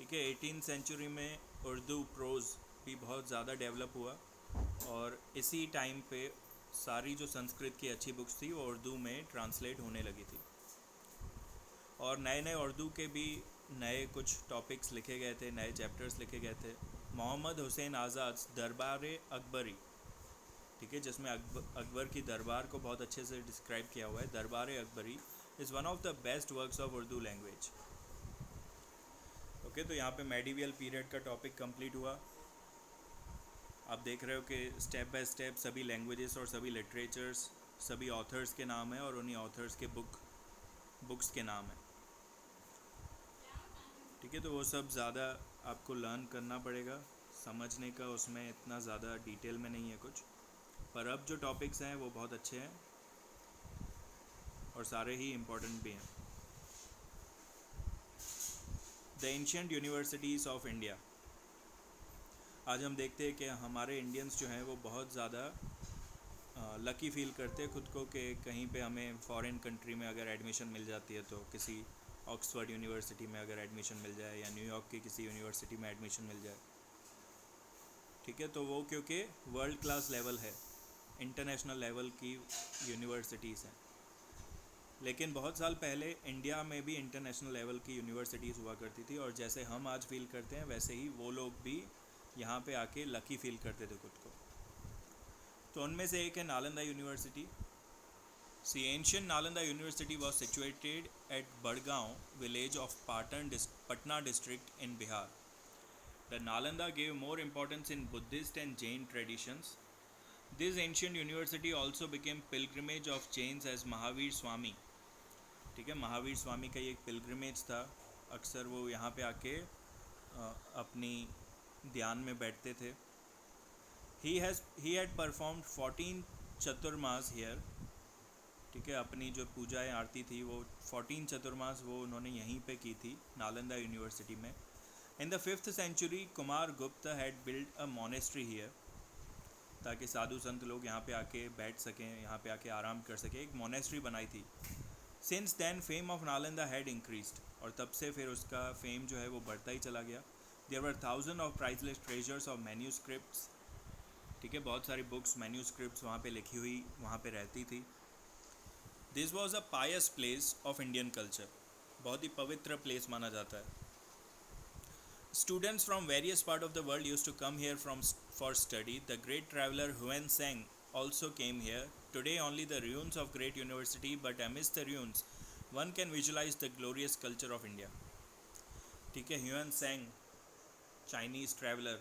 ठीक है। 18 सेंचुरी में उर्दू प्रोज़ भी बहुत ज़्यादा डेवलप हुआ और इसी टाइम पे सारी जो संस्कृत की अच्छी बुक्स थी वो उर्दू में ट्रांसलेट होने लगी थी और नए नए उर्दू के भी नए कुछ टॉपिक्स लिखे गए थे, नए चैप्टर्स लिखे गए थे। मोहम्मद हुसैन आज़ाद दरबार अकबरी, ठीक है, जिसमें अकबर की दरबार को बहुत अच्छे से डिस्क्राइब किया हुआ है। दरबार Akbari is one of the best works of Urdu language. Okay, तो यहाँ पे मेडिवियल पीरियड का टॉपिक कंप्लीट हुआ। आप देख रहे हो कि स्टेप बाय स्टेप सभी लैंग्वेजेस और सभी लिटरेचर्स, सभी ऑथर्स के नाम हैं और उन्हीं ऑथर्स के बुक्स के नाम हैं। ठीक है, तो वो सब ज़्यादा आपको लर्न करना पड़ेगा, समझने का उसमें इतना ज़्यादा डिटेल में नहीं है कुछ, पर अब जो टॉपिक्स हैं वो बहुत अच्छे हैं और सारे ही इम्पोर्टेंट भी हैं। The ancient universities of India. आज हम देखते हैं कि हमारे इंडियंस जो हैं वो बहुत ज़्यादा लकी फील करते हैं खुद को कि कहीं पे हमें फॉरेन कंट्री में अगर एडमिशन मिल जाती है, तो किसी ऑक्सफोर्ड यूनिवर्सिटी में अगर एडमिशन मिल जाए या न्यूयॉर्क की किसी यूनिवर्सिटी में एडमिशन मिल जाए, ठीक है, तो वो क्योंकि वर्ल्ड क्लास लेवल है, इंटरनेशनल लेवल की यूनिवर्सिटीज़ हैं। लेकिन बहुत साल पहले इंडिया में भी इंटरनेशनल लेवल की यूनिवर्सिटीज़ हुआ करती थी और जैसे हम आज फील करते हैं वैसे ही वो लोग भी यहाँ पे आके लकी फील करते थे खुद को। तो उनमें से एक है Nalanda university. The ancient Nalanda university was situated at Bargaon village of Patna district in Bihar. The Nalanda gave more importance in Buddhist and Jain traditions. This ancient university also became pilgrimage of Jains as Mahavir Swami. ठीक है, महावीर स्वामी का ये एक पिलग्रिमेज था। अक्सर वो यहाँ पे आके अपनी ध्यान में बैठते थे। He had performed 14 Chaturmas here. ठीक है, अपनी जो पूजाएं आरती थी वो 14 चतुर्मास वो उन्होंने यहीं पे की थी, नालंदा यूनिवर्सिटी में। In the 5th century Kumar Gupta had build a monastery here, ताकि साधु संत लोग यहाँ पे आके बैठ सकें, यहाँ पे आके आराम कर सकें। एक मोनेस्ट्री बनाई थी। Since then fame of Nalanda had increased, और तब से फिर उसका फेम जो है वो बढ़ता ही चला गया। There were thousand of priceless treasures of manuscripts. ठीक है, बहुत सारी बुक्स मैन्यूस्क्रिप्ट्स वहाँ पे लिखी हुई वहाँ पे रहती थी। This was a pious place of Indian culture, बहुत ही पवित्र प्लेस माना जाता है। Students from various parts of the world used to come here for study. The great traveler Huan Tseng also came here. Today only the ruins of great university, but amidst the ruins one can visualize the glorious culture of India. ठीक है, Hiuen Seng Chinese traveller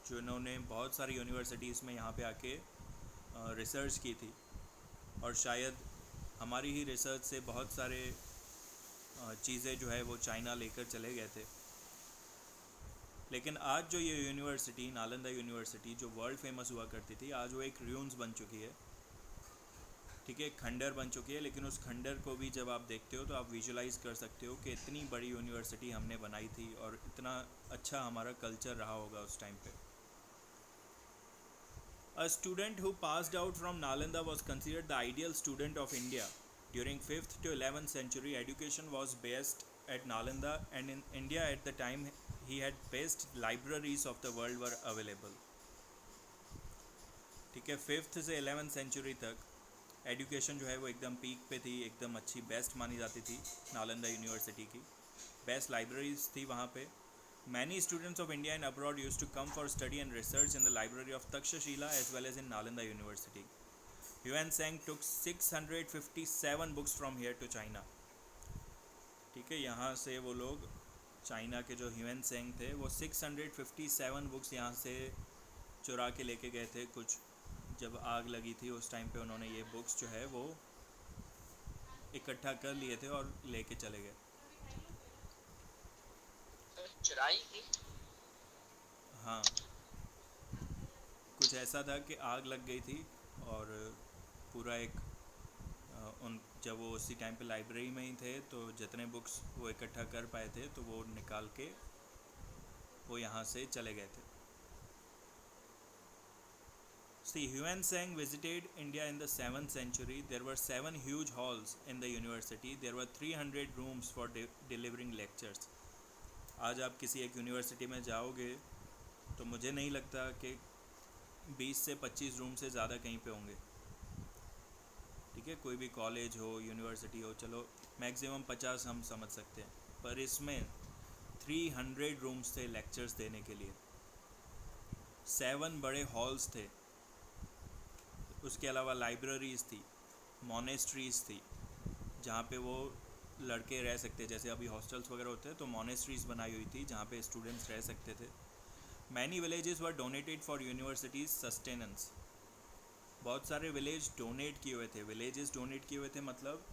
जिन्होंने बहुत सारी universities में यहाँ पे आके research की थी और शायद हमारी ही रिसर्च से बहुत सारे चीज़ें जो है वो चाइना लेकर चले गए थे। लेकिन आज जो ये यूनिवर्सिटी नालंदा यूनिवर्सिटी जो वर्ल्ड फेमस हुआ करती थी, आज वो एक रूइंस बन चुकी है। ठीक है, एक खंडर बन चुकी है। लेकिन उस खंडर को भी जब आप देखते हो तो आप विजुलाइज कर सकते हो कि इतनी बड़ी यूनिवर्सिटी हमने बनाई थी और इतना अच्छा हमारा कल्चर रहा होगा उस टाइम पे। A student who passed out from Nalanda was considered the ideal student of India. During 5th to 11th century, education was based at Nalanda, and in India at the time he had best libraries of the world were available. ठीक है, 5th से 11th century तक education जो है वो एकदम peak पे थी, एकदम अच्छी बेस्ट मानी जाती थी नालंदा यूनिवर्सिटी की। बेस्ट लाइब्रेरीज थी वहाँ पे। Many students of India and abroad used to come for study and research in the library of Takshashila as well as in Nalanda University. Yuan Tseng took 657 books from here to China. ठीक है, यहाँ से वो लोग China के जो ह्यूएन सेंग थे वो 657 बुक्स यहाँ से चुरा के लेके गए थे। कुछ जब आग लगी थी उस टाइम पे उन्होंने ये बुक्स जो है वो इकट्ठा कर लिए थे और लेके चले गए। चुराई थी? हाँ, कुछ ऐसा था कि आग लग गई थी और पूरा एक उन जब वो उसी टाइम पे लाइब्रेरी में ही थे तो जितने बुक्स वो इकट्ठा कर पाए थे तो वो निकाल के वो यहाँ से चले गए थे। See, Huan Tseng visited India in the 7th century. There were 7 huge halls in the university. There were 300 rooms for delivering lectures. आज आप किसी एक यूनिवर्सिटी में जाओगे तो मुझे नहीं लगता कि 20 से 25 रूम से ज़्यादा कहीं पे होंगे। ठीक है, कोई भी कॉलेज हो, यूनिवर्सिटी हो, चलो मैक्सिमम 50 हम समझ सकते हैं, पर इसमें 300 रूम्स थे लेक्चर्स देने के लिए, 7 बड़े हॉल्स थे, उसके अलावा लाइब्रेरीज़ थी, मोनेस्ट्रीज़ थी जहाँ पे वो लड़के रह सकते, जैसे अभी हॉस्टल्स वगैरह होते हैं तो मोनेस्ट्रीज़ बनाई हुई थी जहाँ पे स्टूडेंट्स रह सकते थे। Many villages were donated for universities sustenance. बहुत सारे विलेज डोनेट किए हुए थे। विलेजेस डोनेट किए हुए थे मतलब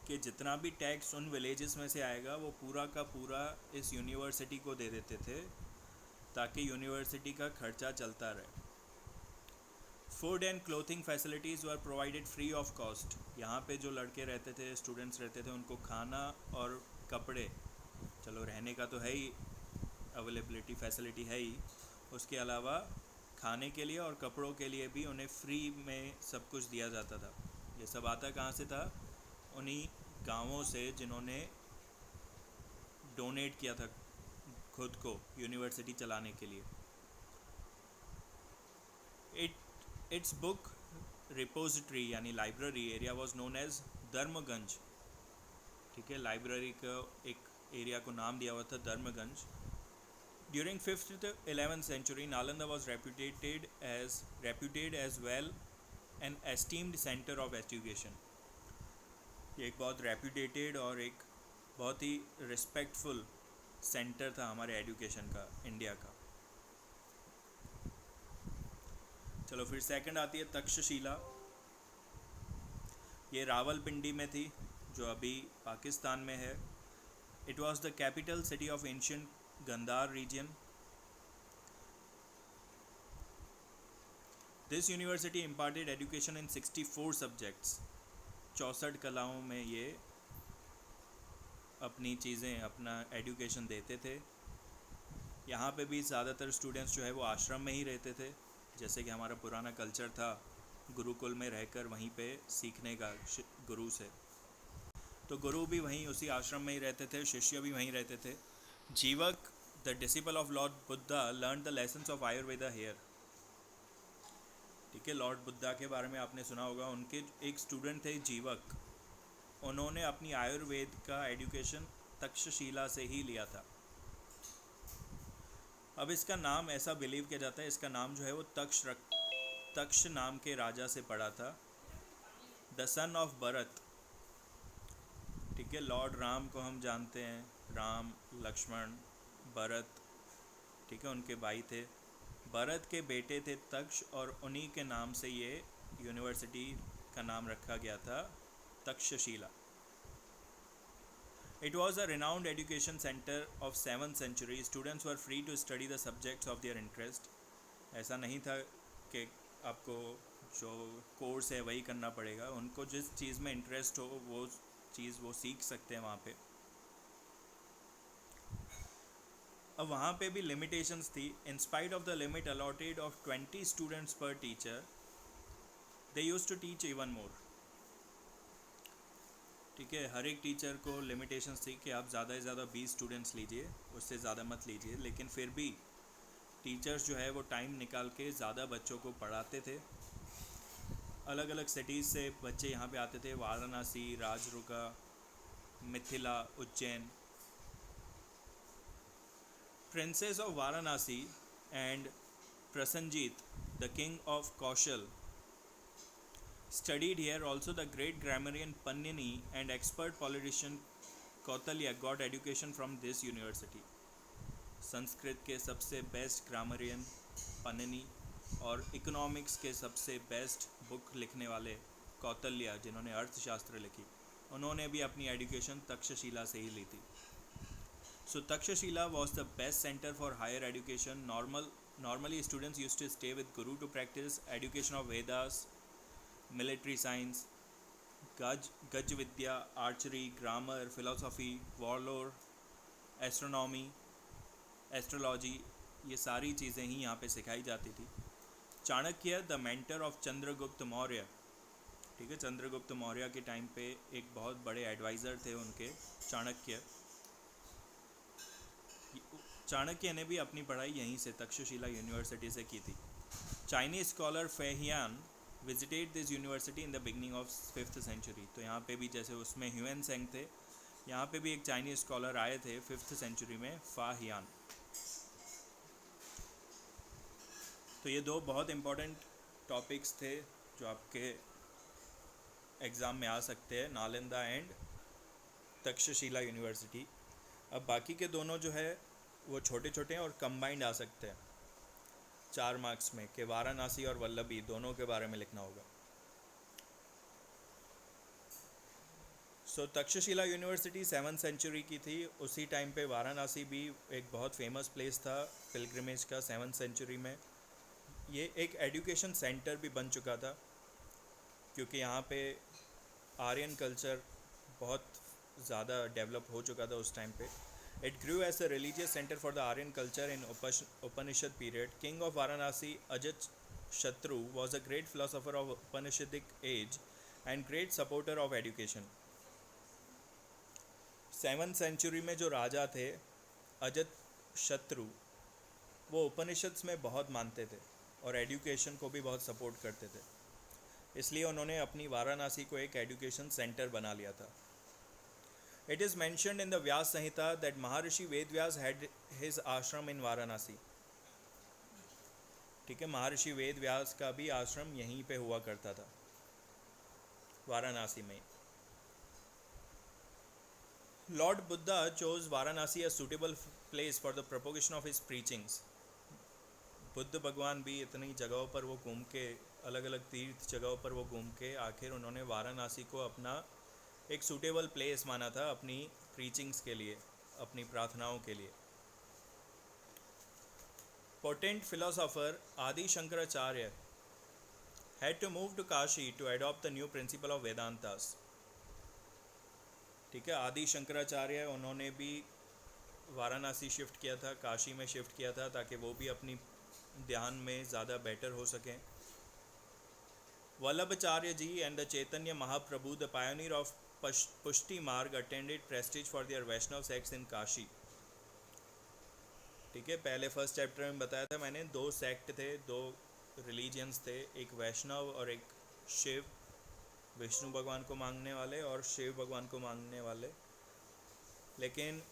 कि जितना भी टैक्स उन विलेजेस में से आएगा वो पूरा का पूरा इस यूनिवर्सिटी को दे देते थे ताकि यूनिवर्सिटी का खर्चा चलता रहे। Food and clothing facilities were provided free of cost. यहाँ पे जो लड़के रहते थे, स्टूडेंट्स रहते थे, उनको खाना और कपड़े, चलो रहने का तो है ही, अवेलेबिलिटी फैसिलिटी है ही, उसके अलावा खाने के लिए और कपड़ों के लिए भी उन्हें फ्री में सब कुछ दिया जाता था। ये सब आता कहाँ से था? उन्हीं गांवों से जिन्होंने डोनेट किया था खुद को यूनिवर्सिटी चलाने के लिए। इट्स बुक रिपोजिटरी यानी library area was known as Dharmaganj. ठीक है, लाइब्रेरी का एक एरिया को नाम दिया हुआ था Dharmaganj. During 5th to 11th century, Nalanda was reputed as well an esteemed center of education. ये एक बहुत रेप्यूटेटेड और एक बहुत ही रिस्पेक्टफुल सेंटर था हमारे एजुकेशन का, इंडिया का। चलो फिर सेकंड आती है तक्षशिला। ये रावलपिंडी में थी जो अभी पाकिस्तान में है। It was the capital city of ancient Gandhara region. This university imparted education in 64 subjects. 64 कलाओं में ये अपनी चीज़ें, अपना एजुकेशन देते थे। यहाँ पे भी ज़्यादातर स्टूडेंट्स जो है वो आश्रम में ही रहते थे, जैसे कि हमारा पुराना कल्चर था गुरुकुल में रहकर वहीं पे सीखने का गुरु से। तो गुरु भी वहीं उसी आश्रम में ही रहते थे, शिष्य भी वहीं रहते थे। Jivaka the disciple of lord Buddha learn the lessons of Ayurveda here. ठीक है, लॉर्ड बुद्धा के बारे में आपने सुना होगा। उनके एक स्टूडेंट थे जीवक, उन्होंने अपनी आयुर्वेद का एजुकेशन तक्षशिला से ही लिया था। अब इसका नाम ऐसा बिलीव किया जाता है, इसका नाम जो है वो तक्ष नाम के राजा से पड़ा था, द सन ऑफ भरत। ठीक है, लॉर्ड राम को हम जानते हैं, राम, लक्ष्मण, भरत। ठीक है, उनके भाई थे। भरत के बेटे थे तक्ष, और उन्हीं के नाम से ये यूनिवर्सिटी का नाम रखा गया था Takshashila. It was a renowned education center of 7th century. Students were free to study the subjects of their interest. ऐसा नहीं था कि आपको जो कोर्स है वही करना पड़ेगा, उनको जिस चीज़ में इंटरेस्ट हो वो चीज़ वो सीख सकते हैं वहाँ पे। अब वहाँ पे भी लिमिटेशंस थी। In spite of the limit allotted of 20 students per teacher, they used to teach even more. ठीक है, हर एक टीचर को लिमिटेशंस थी कि आप ज़्यादा से ज़्यादा 20 स्टूडेंट्स लीजिए, उससे ज़्यादा मत लीजिए, लेकिन फिर भी टीचर्स जो है वो टाइम निकाल के ज़्यादा बच्चों को पढ़ाते थे। अलग अलग सिटीज़ से बच्चे यहाँ पे आते थे, Varanasi, Rajruka, Mithila, Ujjain. Princes of Varanasi and Prasannajit, the king of Kaushal, studied here. Also the great grammarian Panini and expert politician Kautilya got education from this university. Sanskrit के सबसे बेस्ट ग्रामरियन पन्निनी और इकोनॉमिक्स के सबसे बेस्ट बुक लिखने वाले कौटिल्य, जिन्होंने अर्थशास्त्र लिखी, उन्होंने भी अपनी एजुकेशन तक्षशिला से ही ली थी। सो Takshashila was the best center for higher education. Normally students used to stay with guru to practice education of Vedas, military science, गज विद्या, archery, grammar, philosophy, war lore, astronomy, astrology, ये सारी चीज़ें ही यहाँ पे सिखाई जाती थी। Chanakya the mentor of Chandragupta Maurya. ठीक है, चंद्रगुप्त मौर्य के टाइम पे एक बहुत बड़े एडवाइज़र थे उनके, चाणक्य। चाणक्य ने भी अपनी पढ़ाई यहीं से तक्षशिला यूनिवर्सिटी से की थी। Chinese scholar Fahien visited this university in the beginning of 5th century. तो यहाँ पे भी जैसे उसमें ह्यूएन सेंग थे, यहाँ पे भी एक चाइनीज स्कॉलर आए थे 5th सेंचुरी में, फाहियान। तो ये दो बहुत इम्पोर्टेंट टॉपिक्स थे जो आपके एग्ज़ाम में आ सकते हैं, नालंदा एंड तक्षशिला यूनिवर्सिटी। अब बाकी के दोनों जो है वो छोटे छोटे हैं और कंबाइंड आ सकते हैं 4 मार्क्स में, कि वाराणसी और वल्लभी दोनों के बारे में लिखना होगा। सो तक्षशिला यूनिवर्सिटी 7th सेंचुरी की थी। उसी टाइम पे वाराणसी भी एक बहुत फेमस प्लेस था पिलग्रिमेज का 7th सेंचुरी में। ये एक एजुकेशन सेंटर भी बन चुका था क्योंकि यहाँ पे आर्यन कल्चर बहुत ज़्यादा डेवलप हो चुका था उस टाइम पे। It grew as a religious centre for the Aryan culture in Upanishad period. King of Varanasi Ajatashatru was a great philosopher of Upanishadic age and great supporter of education. 7th century में जो राजा थे अजत शत्रु, वो उपनिषद में बहुत मानते थे और एजुकेशन को भी बहुत सपोर्ट करते थे, इसलिए उन्होंने अपनी वाराणसी को एक एजुकेशन सेंटर बना लिया था। It is mentioned in the Vyas Samhita that Maharshi Vedvyas had his आश्रम इन वाराणसी। ठीक है, महर्षि वेदव्यास का भी आश्रम यहीं पे हुआ करता था, वाराणसी में। Lord Buddha chose Varanasi a suitable place for the propagation of his preachings। Buddha भगवान भी इतनी जगहों पर वो घूम के, अलग अलग तीर्थ जगहों पर वो घूम के आखिर उन्होंने वाराणसी को अपना एक सूटेबल प्लेस माना था अपनी प्रीचिंग्स के लिए, अपनी प्रार्थनाओं के लिए। पोटेंट फिलोसोफर आदि Shankaracharya had to move to Kashi to adopt the new principle of Vedantas। ठीक है, आदि शंकराचार्य उन्होंने भी वाराणसी शिफ्ट किया था, काशी में शिफ्ट किया था, ताकि वो भी अपनी ध्यान में ज़्यादा बेटर हो सकें। Vallabhacharya ji and the Chaitanya Mahaprabhu the pioneer of Pushti Marg attended prestige for their Vaishnav sects in Kashi. ठीक है, पहले फर्स्ट चैप्टर में बताया था मैंने, 2 सेक्ट थे, 2 रिलीजियंस थे, एक वैष्णव और एक शिव, विष्णु भगवान को मांगने वाले और शिव भगवान को मांगने वाले। लेकिन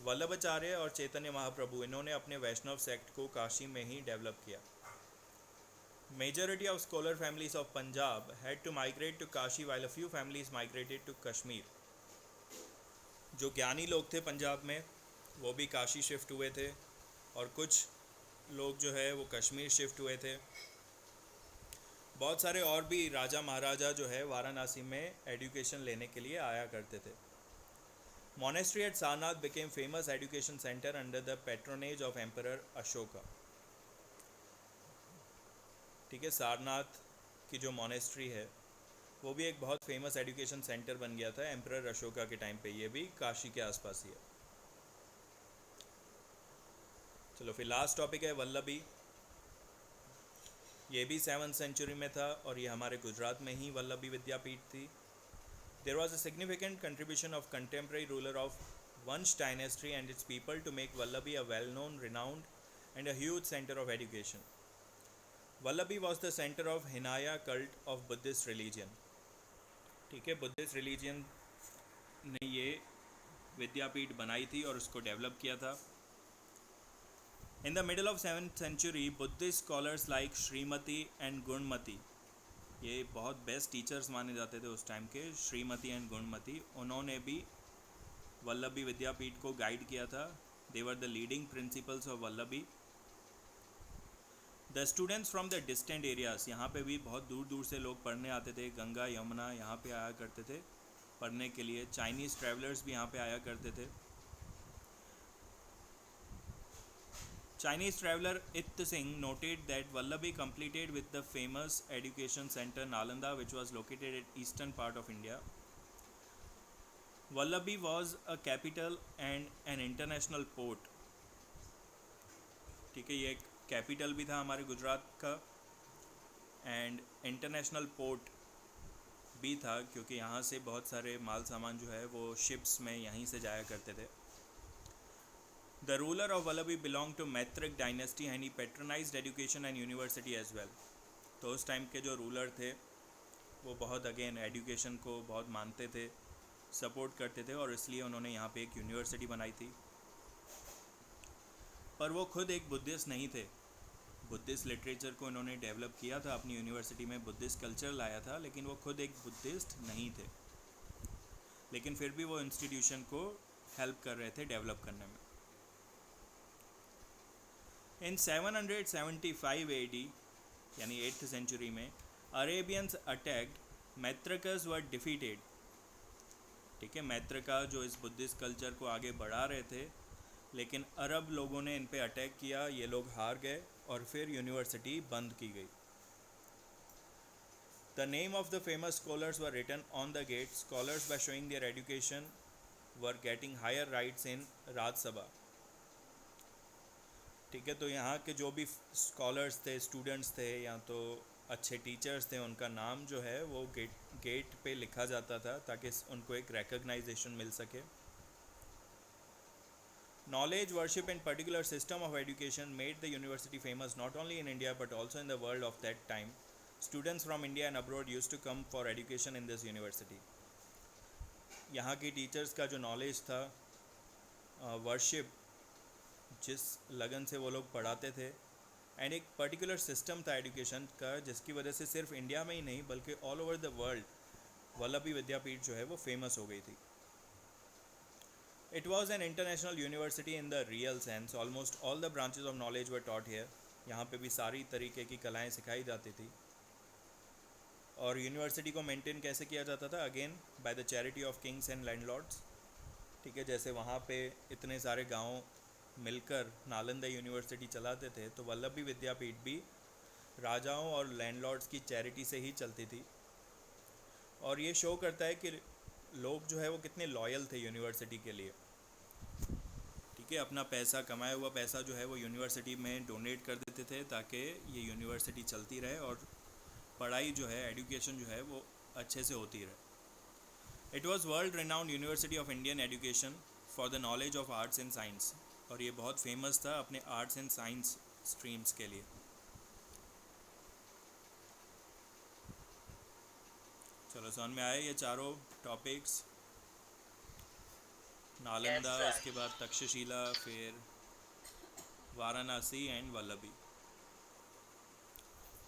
वल्लभाचार्य और चैतन्य महाप्रभु इन्होंने अपने वैष्णव सेक्ट को काशी में ही डेवलप किया। Majority of scholar families of Punjab had to migrate to Kashi while a few families migrated to Kashmir. जो ज्ञानी लोग थे पंजाब में वो भी काशी शिफ्ट हुए थे और कुछ लोग जो है वो कश्मीर शिफ्ट हुए थे। बहुत सारे और भी राजा महाराजा जो है वाराणसी में एजुकेशन लेने के लिए आया करते थे। Monastery at Sarnath became famous education center under the patronage of Emperor Ashoka। ठीक है, सारनाथ की जो मोनेस्ट्री है वो भी एक बहुत फेमस एजुकेशन सेंटर बन गया था एम्परर अशोका के टाइम पे। ये भी काशी के आसपास ही है। चलो फिर लास्ट टॉपिक है वल्लभी। ये भी 7th सेंचुरी में था और ये हमारे गुजरात में ही वल्लभी विद्यापीठ थी। There was a significant contribution of contemporary ruler of Vansh dynasty and its people to make Vallabhi a well-known, renowned and a huge center of education। Vallabhi was the center of Hinaya cult of Buddhist religion। ठीक है, Buddhist religion ने ये विद्यापीठ बनाई थी और उसको develop किया था। In the middle of 7th century, Buddhist scholars like Srimati and Gunmati, ये बहुत बेस्ट टीचर्स माने जाते थे उस टाइम के, श्रीमती एंड गुणमती, उन्होंने भी वल्लभी विद्यापीठ को गाइड किया था। They were the leading principles of Vallabhi. The students from the distant areas, यहाँ पे भी बहुत दूर दूर से लोग पढ़ने आते थे, गंगा यमुना यहाँ पे आया करते थे पढ़ने के लिए। चाइनीज़ ट्रैवलर्स भी यहाँ पे आया करते थे। Chinese traveler It Singh noted that Vallabhi completed with the famous education center Nalanda, which was located at eastern part of India। Vallabhi was a capital and an international port। ठीक है, ये एक कैपिटल भी था हमारे गुजरात का and international port भी था, क्योंकि यहाँ से बहुत सारे माल सामान जो है वो शिप्स में यहीं से जाया करते थे। The ruler of Vallabhi belonged to Maitrik dynasty and he patronized education and university as well. तो उस टाइम के जो रूलर थे वो बहुत अगेन एजुकेशन को बहुत मानते थे, सपोर्ट करते थे, और इसलिए उन्होंने यहाँ पे एक यूनिवर्सिटी बनाई थी. पर वो खुद एक बुद्धिस्ट नहीं थे. बुद्धिस्ट लिटरेचर को इन्होंने डेवलप किया था अपनी यूनिवर्सिटी में, बुद्धिस्ट कल्चर लाया था, लेकिन वो खुद एक बुद्धिस्ट नहीं थे. लेकिन फिर भी वो इंस्टीट्यूशन को हेल्प कर रहे थे डेवलप करने में. इन 775 AD यानी 8th सेंचुरी में अरेबियंस अटैक्ड, मैत्रकस वर डिफीटेड. ठीक है, मैत्रका जो इस बुद्धिस्ट कल्चर को आगे बढ़ा रहे थे, लेकिन अरब लोगों ने इन पे अटैक किया, ये लोग हार गए और फिर यूनिवर्सिटी बंद की गई. The name of the famous scholars were written on the gate. Scholars by showing their education were getting higher rights in Rajya Sabha. ठीक है, तो यहाँ के जो भी स्कॉलर्स थे, स्टूडेंट्स थे या तो अच्छे टीचर्स थे, उनका नाम जो है वो गेट पे लिखा जाता था ताकि उनको एक रिकग्नाइजेशन मिल सके. Knowledge, worship and particular system of education made the university famous not only in India but also in the world of that time. Students from India and abroad used to come for education in this university. यहाँ की teachers का जो knowledge था, worship जिस लगन से वो लोग पढ़ाते थे, एंड एक पर्टिकुलर सिस्टम था एजुकेशन का जिसकी वजह से सिर्फ इंडिया में ही नहीं बल्कि all over the world Vallabhi Vidyapeeth जो है वो फेमस हो गई थी. It was an international university in the real sense. Almost all the branches of knowledge were taught here. यहाँ पे भी सारी तरीके की कलाएं सिखाई जाती थी. और यूनिवर्सिटी को मेंटेन कैसे किया जाता था? Again by the charity of Kings and landlords. ठीक है, जैसे वहाँ पे इतने सारे गांव मिलकर नालंदा यूनिवर्सिटी चलाते थे, तो वल्लभी विद्यापीठ भी राजाओं और लैंडलॉर्ड्स की चैरिटी से ही चलती थी. और ये शो करता है कि लोग जो है वो कितने लॉयल थे यूनिवर्सिटी के लिए. ठीक है, अपना पैसा, कमाया हुआ पैसा जो है वो यूनिवर्सिटी में डोनेट कर देते थे ताकि ये यूनिवर्सिटी चलती रहे और पढ़ाई जो है, एजुकेशन जो है वो अच्छे से होती रहे. It was world renowned university of Indian education for the knowledge of arts and science. और ये बहुत फेमस था अपने आर्ट्स एंड साइंस स्ट्रीम्स के लिए. चलो, समझ में आए ये चारों टॉपिक्स? नालंदा, उसके बाद तक्षशिला, फिर वाराणसी एंड वल्लभी.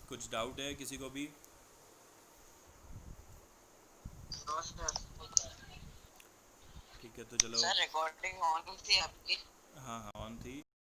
कुछ डाउट है किसी को भी? ठीक है, तो चलो. सर रिकॉर्डिंग ऑन थी आपकी?